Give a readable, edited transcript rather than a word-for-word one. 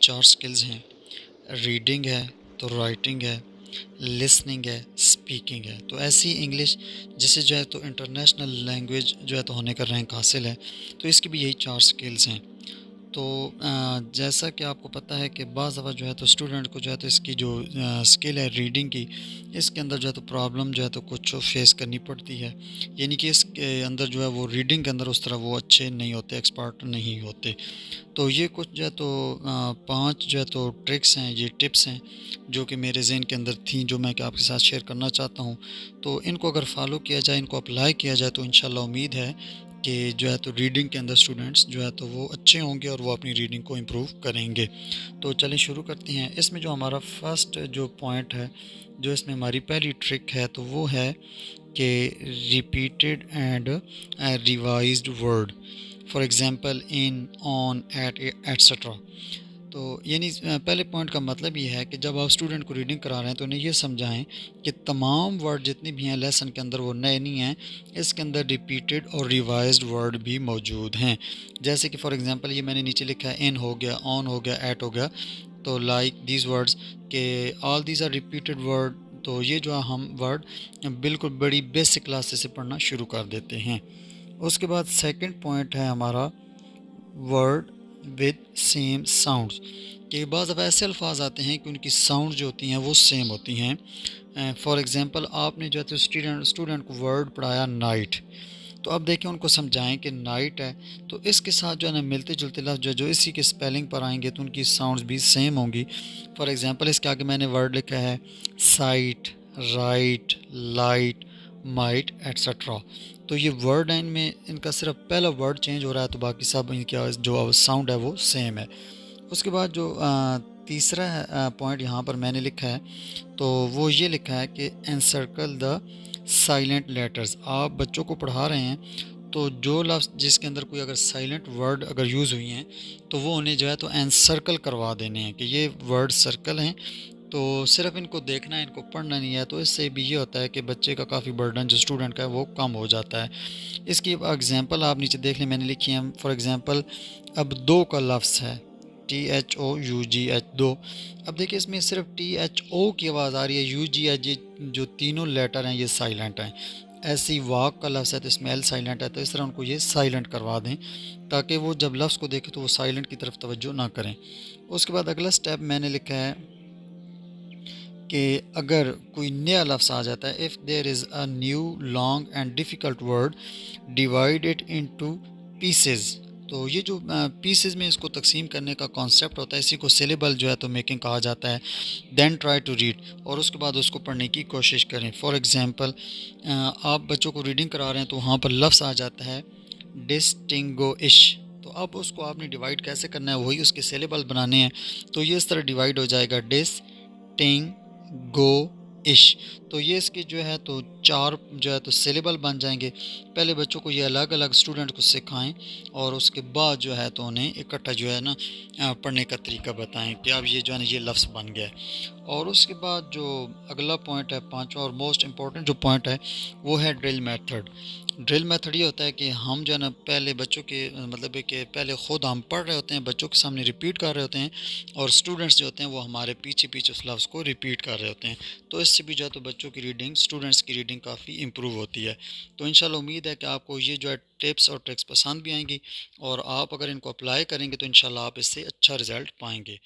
4 skills ہیں، reading ہے، تو رائٹنگ ہے، لسننگ ہے، اسپیکنگ ہے۔ تو ایسی انگلش جسے جو ہے تو انٹرنیشنل لینگویج جو ہے تو ہونے کا رینک حاصل ہے، تو اس کی بھی یہی 4 سکلز ہیں۔ تو جیسا کہ آپ کو پتہ ہے کہ بعض دفعہ جو ہے تو اسٹوڈنٹ کو جو ہے تو اس کی جو اسکل ہے ریڈنگ کی، اس کے اندر جو ہے تو پرابلم جو ہے تو کچھ فیس کرنی پڑتی ہے، یعنی کہ اس کے اندر جو ہے وہ ریڈنگ کے اندر اس طرح وہ اچھے نہیں ہوتے، ایکسپرٹ نہیں ہوتے۔ تو یہ کچھ جو ہے تو 5 جو ہے تو ٹرکس ہیں، یہ ٹپس ہیں جو کہ میرے ذہن کے اندر تھیں، جو میں کہ آپ کے ساتھ شیئر کرنا چاہتا ہوں۔ تو ان کو اگر فالو کیا جائے، ان کو اپلائی کیا جائے، تو انشاءاللہ امید ہے کہ جو ہے تو ریڈنگ کے اندر اسٹوڈنٹس جو ہے تو وہ اچھے ہوں گے اور وہ اپنی ریڈنگ کو امپروو کریں گے۔ تو چلیں شروع کرتے ہیں۔ اس میں جو ہمارا فرسٹ جو پوائنٹ ہے، جو اس میں ہماری پہلی ٹرک ہے، تو وہ ہے کہ repeated and revised word, for example in, on, at, et cetera. تو یعنی پہلے پوائنٹ کا مطلب یہ ہے کہ جب آپ اسٹوڈنٹ کو ریڈنگ کرا رہے ہیں تو انہیں یہ سمجھائیں کہ تمام ورڈ جتنے بھی ہیں لیسن کے اندر وہ نئے نہیں ہیں، اس کے اندر ریپیٹڈ اور ریوائزڈ ورڈ بھی موجود ہیں۔ جیسے کہ فار ایگزامپل یہ میں نے نیچے لکھا ہے ان ہو گیا، آن ہو گیا، ایٹ ہو گیا، تو لائک دیز ورڈز کہ all these are repeated word. تو یہ جو ہم ورڈ بالکل بڑی بیسک کلاسز سے پڑھنا شروع کر دیتے ہیں۔ اس کے بعد سیکنڈ پوائنٹ ہے ہمارا ورڈ ود سیم ساؤنڈز، کہ بعض دفعہ ایسے الفاظ آتے ہیں کہ ان کی ساؤنڈ جو ہوتی ہیں وہ سیم ہوتی ہیں۔ فار ایگزامپل آپ نے جو ہے تو اسٹوڈنٹ کو ورڈ پڑھایا نائٹ، تو اب دیکھیں ان کو سمجھائیں کہ نائٹ ہے، تو اس کے ساتھ جو ہے نا ملتے جلتے لفظ جو اسی کے اسپیلنگ پر آئیں گے تو ان کی ساؤنڈز بھی سیم ہوں گی۔ فار ایگزامپل اس کے آگے میں نے ورڈ لکھا ہے sight, right, light, might, et cetera. تو یہ ورڈ ہیں، ان میں ان کا صرف پہلا ورڈ چینج ہو رہا ہے، تو باقی سب ان کا جو ساؤنڈ ہے وہ سیم ہے۔ اس کے بعد جو تیسرا پوائنٹ یہاں پر میں نے لکھا ہے، تو وہ یہ لکھا ہے کہ انسرکل دا سائلنٹ لیٹرز۔ آپ بچوں کو پڑھا رہے ہیں تو جو لفظ جس کے اندر کوئی اگر سائلنٹ ورڈ اگر یوز ہوئی ہیں تو وہ انہیں جو ہے تو انسرکل کروا دینے ہیں کہ یہ ورڈ سرکل ہیں، تو صرف ان کو دیکھنا ہے، ان کو پڑھنا نہیں ہے۔ تو اس سے بھی یہ ہوتا ہے کہ بچے کا کافی برڈن جو اسٹوڈنٹ کا ہے وہ کم ہو جاتا ہے۔ اس کی اگزامپل آپ نیچے دیکھ لیں، میں نے لکھی ہے فار ایگزامپل اب دو کا لفظ ہے THOUGH، دو۔ اب دیکھیں اس میں صرف THO کی آواز آ رہی ہے، UGH جو تینوں لیٹر ہیں یہ سائلنٹ ہیں۔ ایسی واک کا لفظ ہے تو اس میں ایل سائلنٹ ہے، تو اس طرح ان کو یہ سائلنٹ کروا دیں تاکہ وہ جب لفظ کو دیکھیں تو وہ سائلنٹ کی طرف توجہ نہ کریں۔ اس کے بعد اگلا سٹیپ میں نے لکھا ہے کہ اگر کوئی نیا لفظ آ جاتا ہے، if there is a new long and difficult word divide it into pieces۔ تو یہ جو پیسز میں اس کو تقسیم کرنے کا کانسیپٹ ہوتا ہے، اسی کو سیلیبل جو ہے تو میکنگ کہا جاتا ہے۔ دین ٹرائی ٹو ریڈ، اور اس کے بعد اس کو پڑھنے کی کوشش کریں۔ فار ایگزامپل آپ بچوں کو ریڈنگ کرا رہے ہیں تو وہاں پر لفظ آ جاتا ہے ڈسٹنگوئش، تو اب اس کو آپ نے ڈیوائڈ کیسے کرنا ہے، وہی اس کے سیلیبل بنانے ہیں، تو یہ اس طرح ڈیوائڈ ہو جائے گا ڈس ٹنگ گو اش۔ تو یہ اس کے جو ہے تو 4 جو ہے تو سیلیبل بن جائیں گے۔ پہلے بچوں کو یہ الگ الگ اسٹوڈنٹ کو سکھائیں اور اس کے بعد جو ہے تو انہیں اکٹھا جو ہے نا پڑھنے کا طریقہ بتائیں کہ اب یہ جو ہے نا یہ لفظ بن گیا ہے۔ اور اس کے بعد جو اگلا پوائنٹ ہے، پانچواں اور موسٹ امپورٹنٹ جو پوائنٹ ہے، وہ ہے ڈرل میتھڈ۔ ڈرل میتھڈ یہ ہوتا ہے کہ ہم جو ہے نا پہلے بچوں کے مطلب ہے کہ پہلے خود ہم پڑھ رہے ہوتے ہیں، بچوں کے سامنے ریپیٹ کر رہے ہوتے ہیں، اور اسٹوڈنٹس جو ہوتے ہیں وہ ہمارے پیچھے پیچھے اس لفظ کو ریپیٹ کر رہے ہوتے ہیں۔ تو اس سے بھی جو ہے تو بچوں کی ریڈنگ، اسٹوڈنٹس کی ریڈنگ کافی امپروو ہوتی ہے۔ تو انشاءاللہ امید ہے کہ آپ کو یہ جو ہے ٹپس اور ٹرکس پسند بھی آئیں گی، اور آپ اگر ان کو اپلائی کریں گے تو انشاءاللہ آپ اس سے اچھا رزلٹ پائیں گے۔